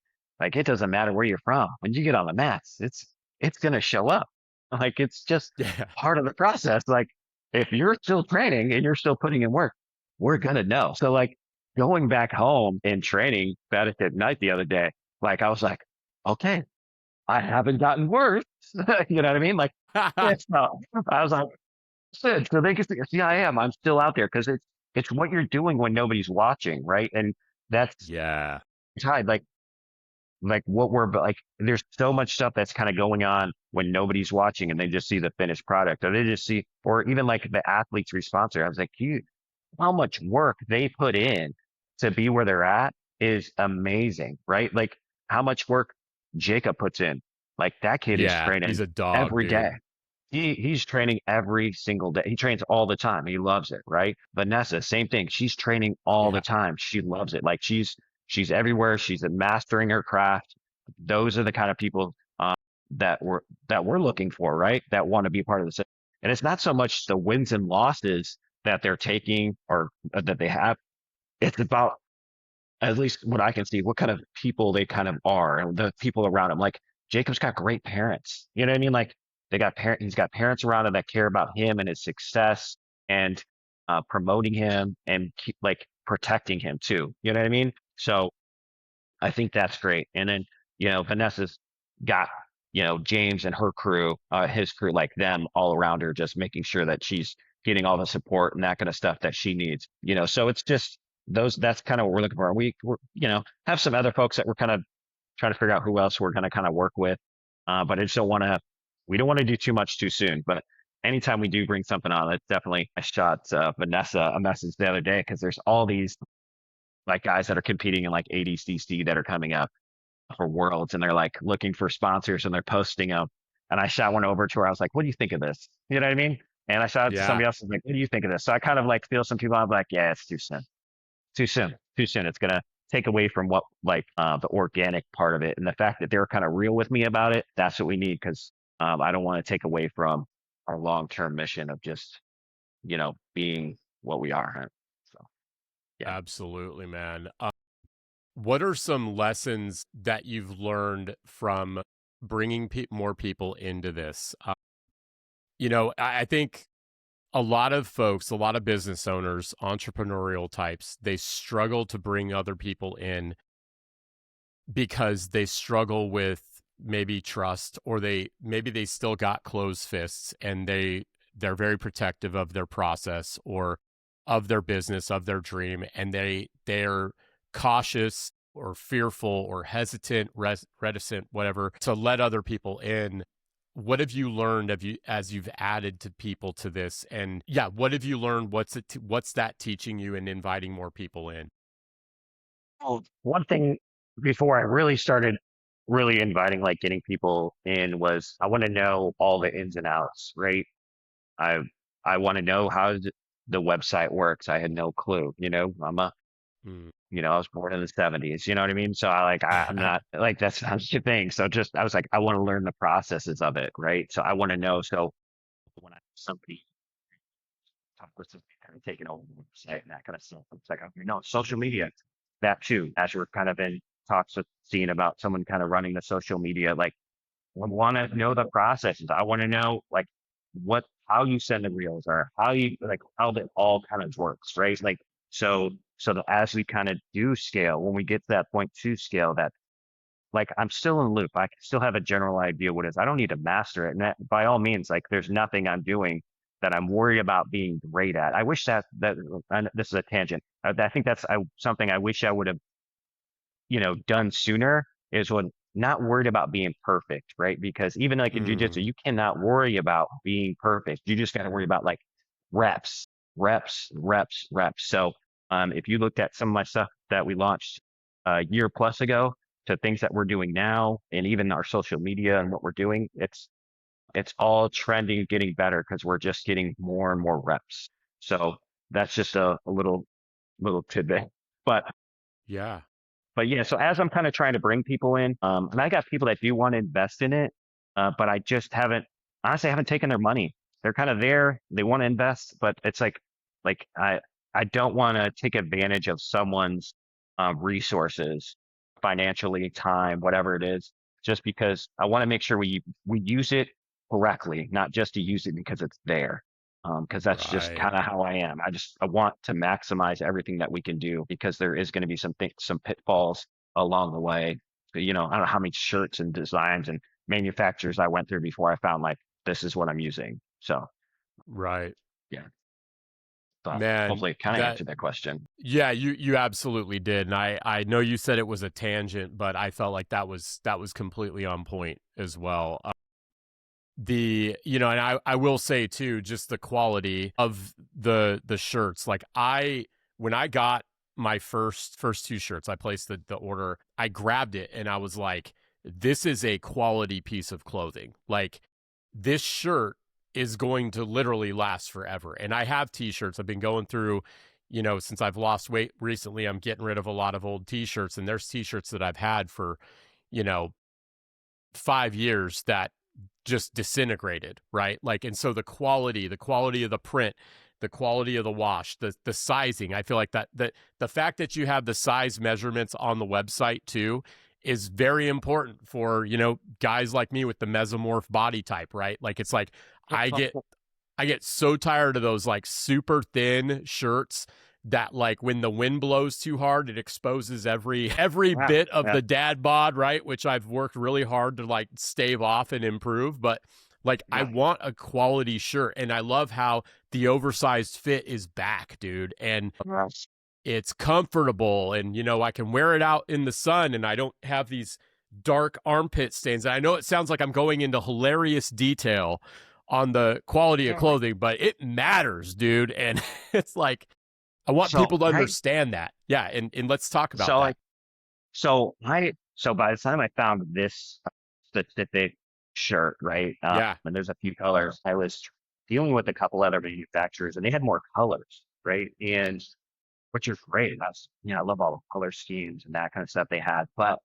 it doesn't matter where you're from. When you get on the mats, it's gonna show up. Like it's just Yeah. part of the process. Like if you're still training and you're still putting in work, we're gonna know. So like going back home and training Batik at night the other day, like I was like, okay, I haven't gotten worse. You know what I mean? Like it's not, I was like, good. So they can see I am. I'm still out there because it's what you're doing when nobody's watching, right? And that's Yeah. tied. Like what we're like. There's so much stuff that's kind of going on when nobody's watching, and they just see the finished product, or they just see, or even like the athlete's response. I was like, how much work they put in to be where they're at is amazing, right? Like how much work Jacob puts in. Like that kid is Yeah. training He's a dog, every day. dude. He's training every single day. He trains all the time. He loves it, right? Vanessa, same thing. She's training all the Yeah. time. She loves it. Like she's everywhere. She's mastering her craft. Those are the kind of people that we're looking for, right? That want to be part of the system. And it's not so much the wins and losses that they're taking or that they have. It's about, at least what I can see, what kind of people they kind of are and the people around him. Like Jacob's got great parents. You know what I mean? Like he's got parents around him that care about him and his success and promoting him and keep like protecting him too. You know what I mean? So I think that's great. And then, Vanessa's got, James and her crew, his crew, like them all around her, just making sure that she's getting all the support and that kind of stuff that she needs, so it's just that's kind of what we're looking for. We're, have some other folks that we're kind of trying to figure out who else we're going to kind of work with. But I just we don't want to do too much too soon, but anytime we do bring something on, it's definitely, I shot Vanessa a message the other day because there's all these like guys that are competing in like ADCC that are coming up for worlds and they're like looking for sponsors and they're posting them. And I shot one over to her. I was like, what do you think of this? You know what I mean? And I saw it to Yeah. somebody else, was like, what do you think of this? So I kind of like feel some people, I'm like, yeah, it's too soon. Too soon. Too soon. It's gonna take away from what like the organic part of it. And the fact that they're kind of real with me about it, that's what we need because I don't want to take away from our long-term mission of just, being what we are. Huh? So yeah. Absolutely, man. What are some lessons that you've learned from bringing more people into this? I think a lot of folks, a lot of business owners, entrepreneurial types, they struggle to bring other people in because they struggle with maybe trust, or they still got closed fists, and they're very protective of their process or of their business, of their dream, and they're cautious or fearful or hesitant, reticent, whatever, to let other people in. What have you learned as you've added to people to this? And yeah, what have you learned? What's that teaching you in inviting more people in? Well, one thing before I really started really inviting, like getting people in was I want to know all the ins and outs, right? I I want to know how the website works. I had no clue, Mm. I was born in the 70s, you know what I mean? So I'm not like, that's not the thing. So just, I was like, I want to learn the processes of it, right? So I want to know. So when I somebody talk with somebody kind of taking over the website and that kind of stuff, it's like, okay, no, social media, that too, as we're kind of in talks with seeing about someone kind of running the social media, like I want to know the processes. I want to know like how you send the reels or how you like how that all kind of works, right? Like so that as we kind of do scale, when we get to that point to scale, that like I'm still in the loop. I still have a general idea what it is. I don't need to master it. And that, by all means, like there's nothing I'm doing that I'm worried about being great at. I wish that and this is a tangent. I think that's something I wish I would have done sooner is when not worried about being perfect, right? Because even like in Mm. jiu-jitsu, you cannot worry about being perfect. You just got to worry about like reps, reps, reps, reps. So if you looked at some of my stuff that we launched a year plus ago to things that we're doing now, and even our social media and what we're doing, it's all trending, getting better because we're just getting more and more reps. So that's just a little tidbit. But Yeah. but yeah, so as I'm kind of trying to bring people in, and I got people that do want to invest in it, but I just honestly, I haven't taken their money. They're kind of there, they want to invest, but it's like I don't want to take advantage of someone's resources, financially, time, whatever it is, just because I want to make sure we use it correctly, not just to use it because it's there. Because that's just Right. kind of how I am. I want to maximize everything that we can do because there is going to be some pitfalls along the way. I don't know how many shirts and designs and manufacturers I went through before I found like this is what I'm using. So Right. yeah, but Man, hopefully it kind of that answered that question. yeah, you absolutely did. And I know you said it was a tangent, but I felt like that was completely on point as well. And I will say too, just the quality of the shirts. Like when I got my first two shirts, I placed the order, I grabbed it and I was like, this is a quality piece of clothing. Like this shirt is going to literally last forever. And I have t-shirts. I've been going through, since I've lost weight recently, I'm getting rid of a lot of old t-shirts, and there's t-shirts that I've had for, you know, 5 years that just disintegrated, right? Like, and so the quality of the print, the quality of the wash, the sizing, I feel like that the fact that you have the size measurements on the website too is very important for, guys like me with the mesomorph body type, right? Like it's like I get I get so tired of those like super thin shirts that like when the wind blows too hard, it exposes every Yeah, bit of yeah, the dad bod, right? Which I've worked really hard to like stave off and improve. But like I yeah. want a quality shirt, and I love how the oversized fit is back, dude. And Yes. it's comfortable, and I can wear it out in the sun, and I don't have these dark armpit stains. And I know it sounds like I'm going into hilarious detail on the quality of Yeah, right. clothing, but it matters, dude. And it's like I want So people to I understand that. Yeah, and let's talk about so that. like so by the time I found this specific shirt, right? Yeah. And there's a few colors, I was dealing with a couple other manufacturers, and they had more colors, right? And which is great. That's, I love all the color schemes and that kind of stuff they had. But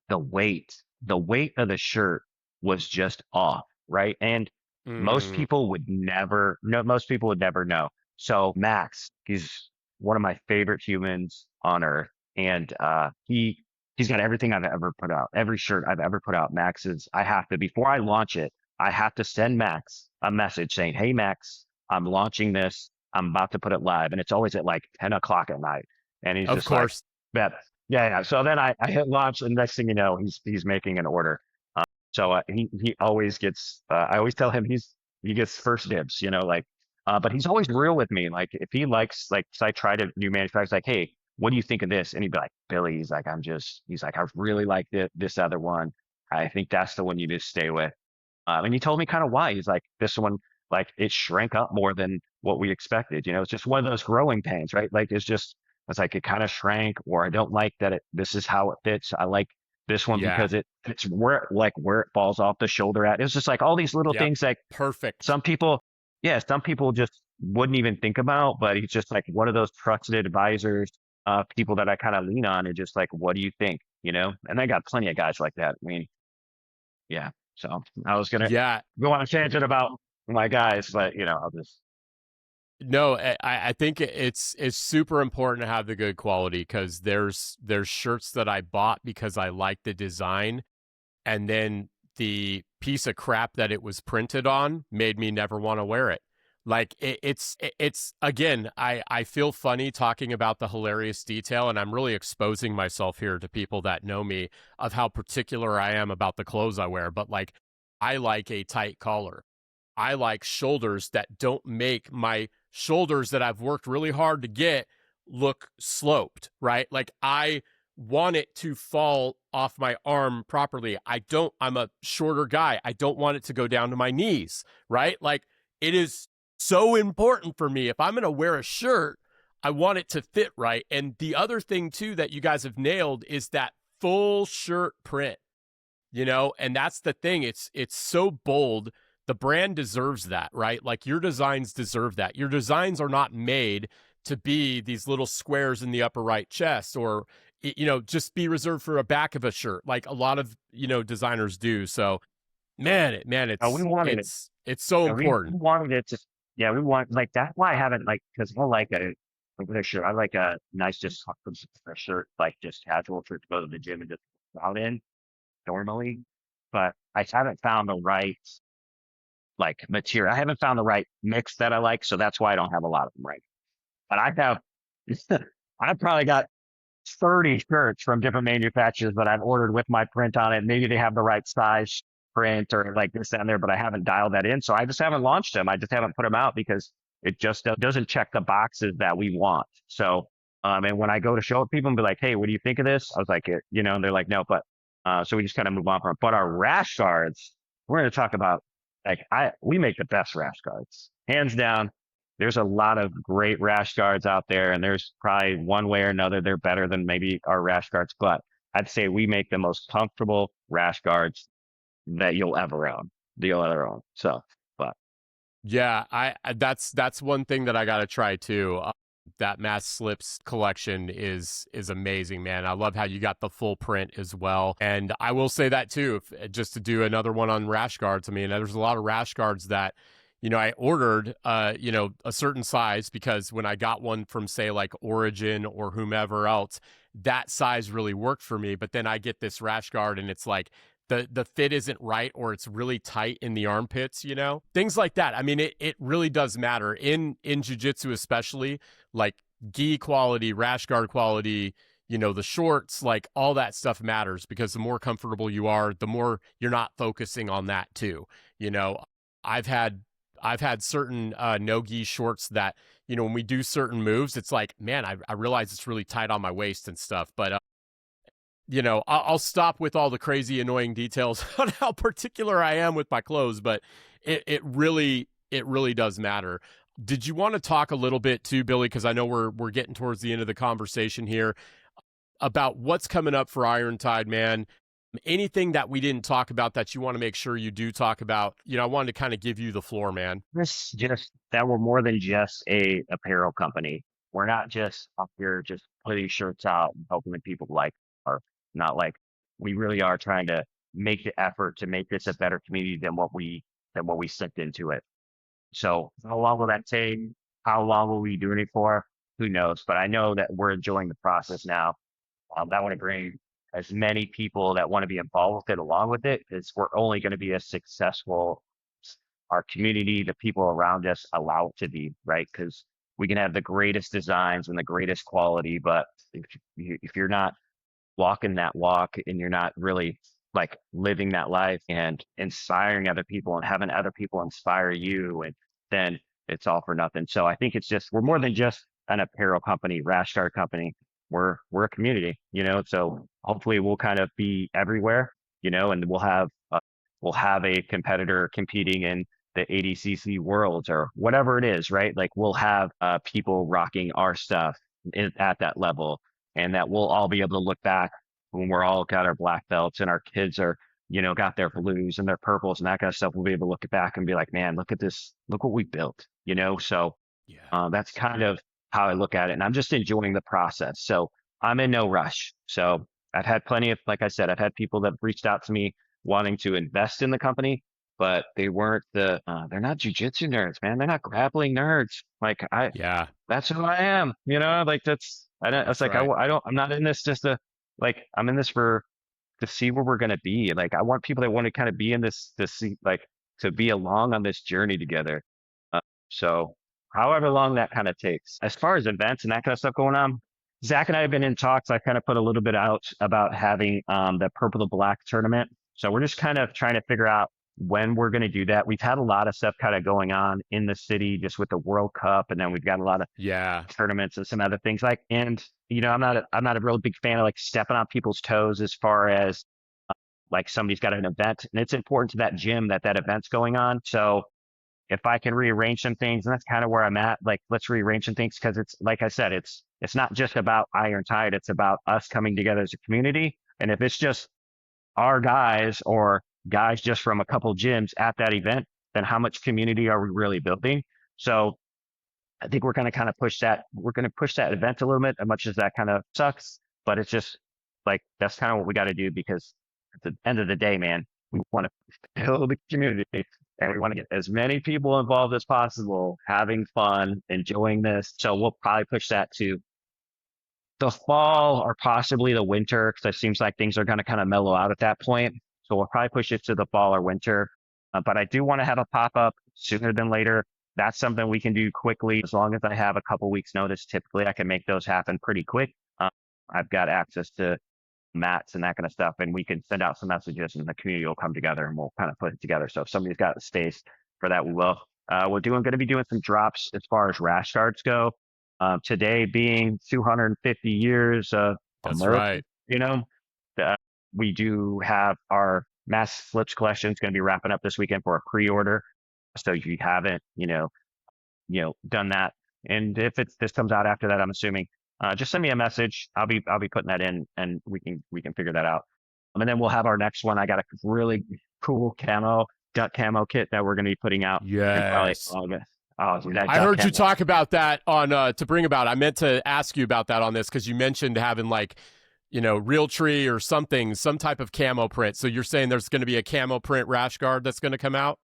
the weight, the weight of the shirt was just off, right? And Mm, most people would never know. So Max, he's one of my favorite humans on earth. And he's got everything I've ever put out, every shirt I've ever put out. I have to, before I launch it, I have to send Max a message saying, "Hey Max, I'm launching this. I'm about to put it live." And it's always at like 10 o'clock at night. And he's of just like, course. "Bet." Yeah. So then I hit launch, and next thing you know, he's making an order. So he always gets. I always tell him he gets first dibs. But he's always real with me. Like if he likes, like, 'cause I try to do manufacturers, like, "Hey, what do you think of this?" And he'd be like, "Billy," he's like, "I really like this other one. I think that's the one you just stay with." And he told me kind of why. He's like, "This one, like, it shrank up more than what we expected. It's just one of those growing pains, right? Like, it's like it kind of shrank, or I don't like that this is how it fits. I like this one Yeah. because it fits where it falls off the shoulder at." It was just like all these little Yep. things like Perfect. some people, yeah, some people just wouldn't even think about, but he's just like one of those trusted advisors, people that I kind of lean on and just like, "What do you think?" And I got plenty of guys like that. I mean, yeah. So I was gonna Yeah. go on a tangent about my guys, but I'll just. No, I think it's super important to have the good quality because there's shirts that I bought because I like the design, and then the piece of crap that it was printed on made me never want to wear it. Like it's again, I feel funny talking about the hilarious detail, and I'm really exposing myself here to people that know me of how particular I am about the clothes I wear. But like, I like a tight collar. I like shoulders that don't make my shoulders that I've worked really hard to get look sloped, right? Like I want it to fall off my arm properly. I'm a shorter guy. I don't want it to go down to my knees, right? Like it is so important for me. If I'm going to wear a shirt, I want it to fit right. And the other thing too that you guys have nailed is that full shirt print, and that's the thing. It's so bold. The brand deserves that, right? Like your designs deserve that. Your designs are not made to be these little squares in the upper right chest or just be reserved for a back of a shirt like a lot of designers do. So man, We it's wanted it. it's it's so We important. wanted it to. Yeah, we want, like, that's why I haven't, like, because I like a shirt. I like a nice just a shirt, like just casual shirt to go to the gym and just work out in normally. But I haven't found the right, like, material. I haven't found the right mix that I like, so that's why I don't have a lot of them right. But I have, I've probably got 30 shirts from different manufacturers that I've ordered with my print on it. Maybe they have the right size print or like this and there, but I haven't dialed that in. So I just haven't launched them. I just haven't put them out because it just doesn't check the boxes that we want. So, and when I go to show it people and be like, "Hey, what do you think of this?" I was like, and they're like, "No," but, so we just kind of move on from it. But our rash guards, we're going to talk about, like, we make the best rash guards, hands down. There's a lot of great rash guards out there, and there's probably one way or another they're better than maybe our rash guards, but I'd say we make the most comfortable rash guards that you'll ever own. So, but Yeah, that's one thing that I got to try too. That Mass Slips collection is amazing, man. I love how you got the full print as well. And I will say that too, just to do another one on rash guards. I mean, there's a lot of rash guards that, I ordered, a certain size because when I got one from say like Origin or whomever else, that size really worked for me. But then I get this rash guard and it's like the fit isn't right or it's really tight in the armpits, things like that. I mean, it really does matter in jiu-jitsu, especially like gi quality, rash guard quality, the shorts, like all that stuff matters because the more comfortable you are, the more you're not focusing on that too. you know i've had I've had certain no gi shorts that, when we do certain moves, it's like, man, I realize it's really tight on my waist and stuff. But I'll stop with all the crazy annoying details on how particular I am with my clothes, but it really does matter. Did you want to talk a little bit too, Billy? Because I know we're getting towards the end of the conversation here about what's coming up for Iron Tide, man. Anything that we didn't talk about that you want to make sure you do talk about? I wanted to kind of give you the floor, man. This just that we're more than just a apparel company. We're not just up here just putting shirts out and hoping that people like are not like we really are trying to make the effort to make this a better community than what we slipped into it. So how long will that take? How long will we be doing it for? Who knows? But I know that we're enjoying the process now. I want to bring as many people that want to be involved with it along with it, because we're only going to be as successful as our community, the people around us allow it to be, right? Because we can have the greatest designs and the greatest quality, but if you're not walking that walk and you're not really like living that life and inspiring other people and having other people inspire you, and then it's all for nothing. So I think it's just we're more than just an apparel company, rash guard company. We're a community, so hopefully we'll kind of be everywhere, and we'll have a competitor competing in the ADCC worlds or whatever it is, right? Like we'll have people rocking our stuff at that level, and that we'll all be able to look back when we're all got our black belts and our kids are, got their blues and their purples and that kind of stuff. We'll be able to look back and be like, man, look at this, look what we built, So Yeah. that's kind of how I look at it. And I'm just enjoying the process. So I'm in no rush. So I've had plenty of, like I said, I've had people that reached out to me wanting to invest in the company, but they weren't they're not jujitsu nerds, man. They're not grappling nerds. Yeah. That's who I am, like I don't, it's That's like, right. I'm not in this just to, like, I'm in this to see where we're going to be. Like, I want people that want to kind of be in this, to see, like, to be along on this journey together. So however long that kind of takes, as far as events and that kind of stuff going on, Zach and I have been in talks. I kind of put a little bit out about having the Purple to Black tournament. So we're just kind of trying to figure out when we're going to do that. We've had a lot of stuff kind of going on in the city just with the World Cup, and then we've got a lot of Yeah. tournaments and some other things and I'm not a real big fan of like stepping on people's toes as far as like somebody's got an event and it's important to that gym that event's going on. So if I can rearrange some things, and that's kind of where I'm at, like let's rearrange some things, because it's like I said, it's not just about Iron Tide, it's about us coming together as a community. And if it's just our guys or guys just from a couple gyms at that event, then how much community are we really building? So I think we're going to kind of push that. We're going to push that event a little bit, as much as that kind of sucks. But it's just like that's kind of what we got to do, because at the end of the day, man, we want to build a community and we want to get as many people involved as possible, having fun, enjoying this. So we'll probably push that to the fall or possibly the winter, because it seems like things are going to kind of mellow out at that point. So we'll probably push it to the fall or winter. But I do want to have a pop up sooner than later. That's something we can do quickly. As long as I have a couple weeks notice, typically I can make those happen pretty quick. I've got access to mats and that kind of stuff, and we can send out some messages and the community will come together and we'll kind of put it together. So if somebody's got the space for that, we will. We're going to be doing some drops as far as rash guards go. Today being 250 years of That's America, right. uh, we do have our mass slips collection. It's going to be wrapping up this weekend for a pre-order. So if you haven't, done that, and if this comes out after that, I'm assuming, just send me a message. I'll be putting that in, and we can figure that out. And then we'll have our next one. I got a really cool duck camo kit that we're going to be putting out in probably Yes. August. Oh, dude, that I duck heard you camo. talk about that on to bring about. I meant to ask you about that on this because you mentioned having like, real tree or something, some type of camo print. So you're saying there's going to be a camo print rash guard that's going to come out?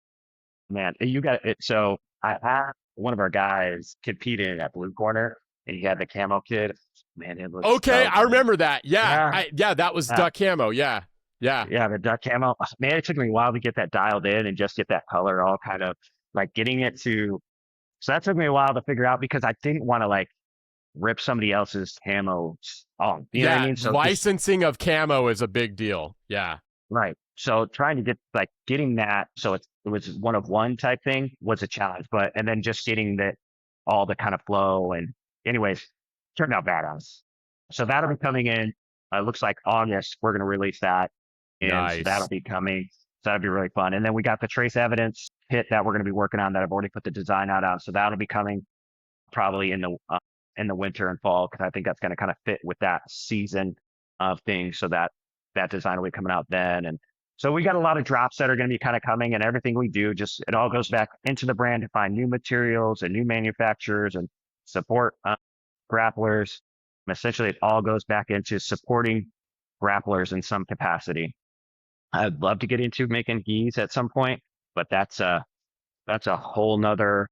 Man, you got it. So I had one of our guys competing at Blue Corner, and he had the camo kit. Man, it looks Okay, so I good. remember that. Yeah, Yeah, that was yeah, duck camo. Yeah, yeah, yeah. The duck camo. Man, it took me a while to get that dialed in and just get that color all kind of like getting it to. So that took me a while to figure out, because I didn't want to like rip somebody else's camo off. You know what I yeah. mean? So just Licensing of camo is a big deal. Yeah, right. So trying to getting that, so it was one of one type thing was a challenge, and then just getting that all the kind of flow, and anyways, turned out badass. So that'll be coming in. Looks like August we're going to release that, and so that'll nice. be coming. So that'll be really fun. And then we got the trace evidence kit that we're going to be working on that I've already put the design out on. So that'll be coming probably in the winter and fall, because I think that's going to kind of fit with that season of things. So that that design will be coming out then. And so we got a lot of drops that are going to be kind of coming, and everything we do, just it all goes back into the brand to find new materials and new manufacturers and support grapplers. And essentially, it all goes back into supporting grapplers in some capacity. I'd love to get into making gis at some point, but that's a whole nother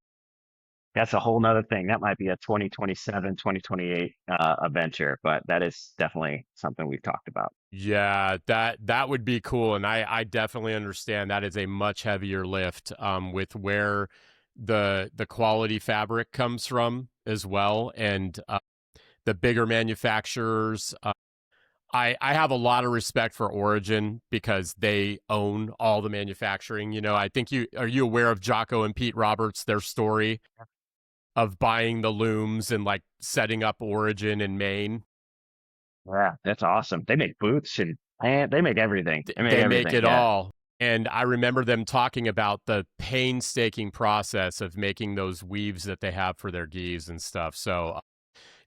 thing. That might be a 2027, 2028 adventure, but that is definitely something we've talked about. Yeah, that would be cool, and I definitely understand that is a much heavier lift with where the quality fabric comes from as well, and the bigger manufacturers. I have a lot of respect for Origin because they own all the manufacturing. You know, I think are you aware of Jocko and Pete Roberts, their story of buying the looms and like setting up Origin in Maine? Yeah, that's awesome. They make boots and they make everything. They make They make everything. it Yeah. all. And I remember them talking about the painstaking process of making those weaves that they have for their gis and stuff. So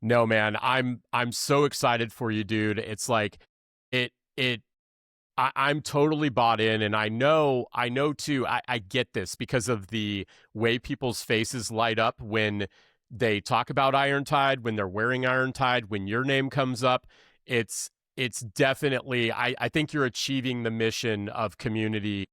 no, man, I'm so excited for you, dude. It's like it I'm totally bought in, and I know too, I get this because of the way people's faces light up when they talk about Iron Tide, when they're wearing Iron Tide, when your name comes up. It's definitely, I think you're achieving the mission of community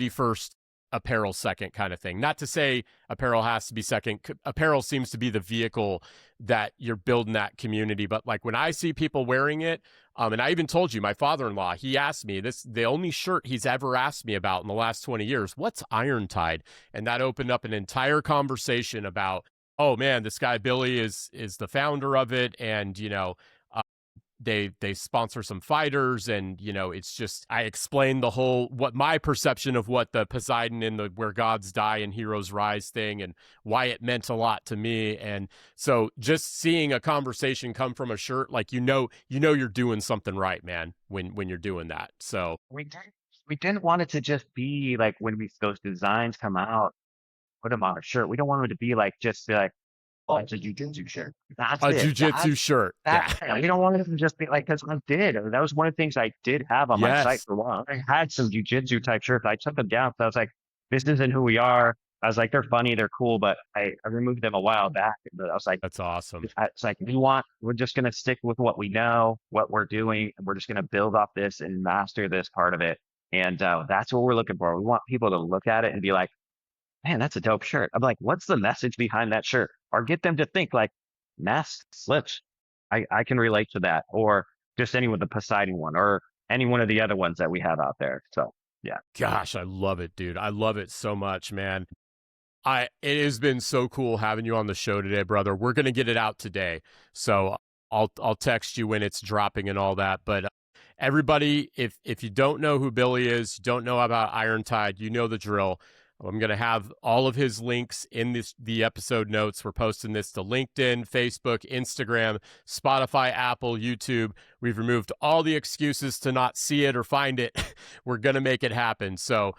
first, apparel second kind of thing. Not to say apparel has to be second. Apparel seems to be the vehicle that you're building that community. But like when I see people wearing it, and I even told you, my father-in-law, he asked me this, the only shirt he's ever asked me about in the last 20 years, what's Iron Tide? And that opened up an entire conversation about, oh man, this guy Billy is the founder of it. And, you know, they sponsor some fighters, and you know, it's just, I explained the whole, what my perception of what the Poseidon and the where gods die and heroes rise thing and why it meant a lot to me. And so just seeing a conversation come from a shirt, like you're doing something right, man, when you're doing that. So We didn't want it to just be like when those designs come out, put them on a shirt. We don't want them to be like just be like, oh, it's a jujitsu shirt. That's a it. jiu-jitsu shirt. Yeah. We don't want it to just be like, because I did. That was one of the things I did have on my site Yes, for a while. I had some jujitsu type shirts. I took them down. So I was like, this isn't who we are. I was like, they're funny, they're cool, but I removed them a while back. But I was like, that's awesome. it's like, we're just going to stick with what we know, what we're doing. And we're just going to build off this and master this part of it. And that's what we're looking for. We want people to look at it and be like, man, that's a dope shirt. I'm like, what's the message behind that shirt? Or get them to think like, mask slips. I can relate to that. Or just any with the Poseidon one or any one of the other ones that we have out there. So yeah. Gosh, I love it, dude. I love it so much, man. It has been so cool having you on the show today, brother. We're gonna get it out today, so I'll text you when it's dropping and all that. But everybody, if you don't know who Billy is, you don't know about Iron Tide, you know the drill. I'm going to have all of his links in the episode notes. We're posting this to LinkedIn, Facebook, Instagram, Spotify, Apple, YouTube. We've removed all the excuses to not see it or find it. We're going to make it happen. So,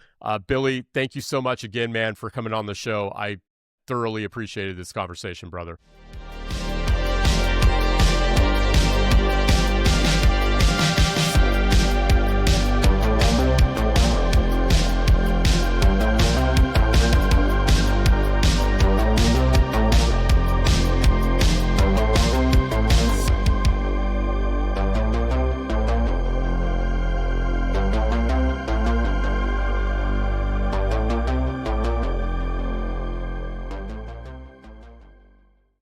Billy, thank you so much again, man, for coming on the show. I thoroughly appreciated this conversation, brother.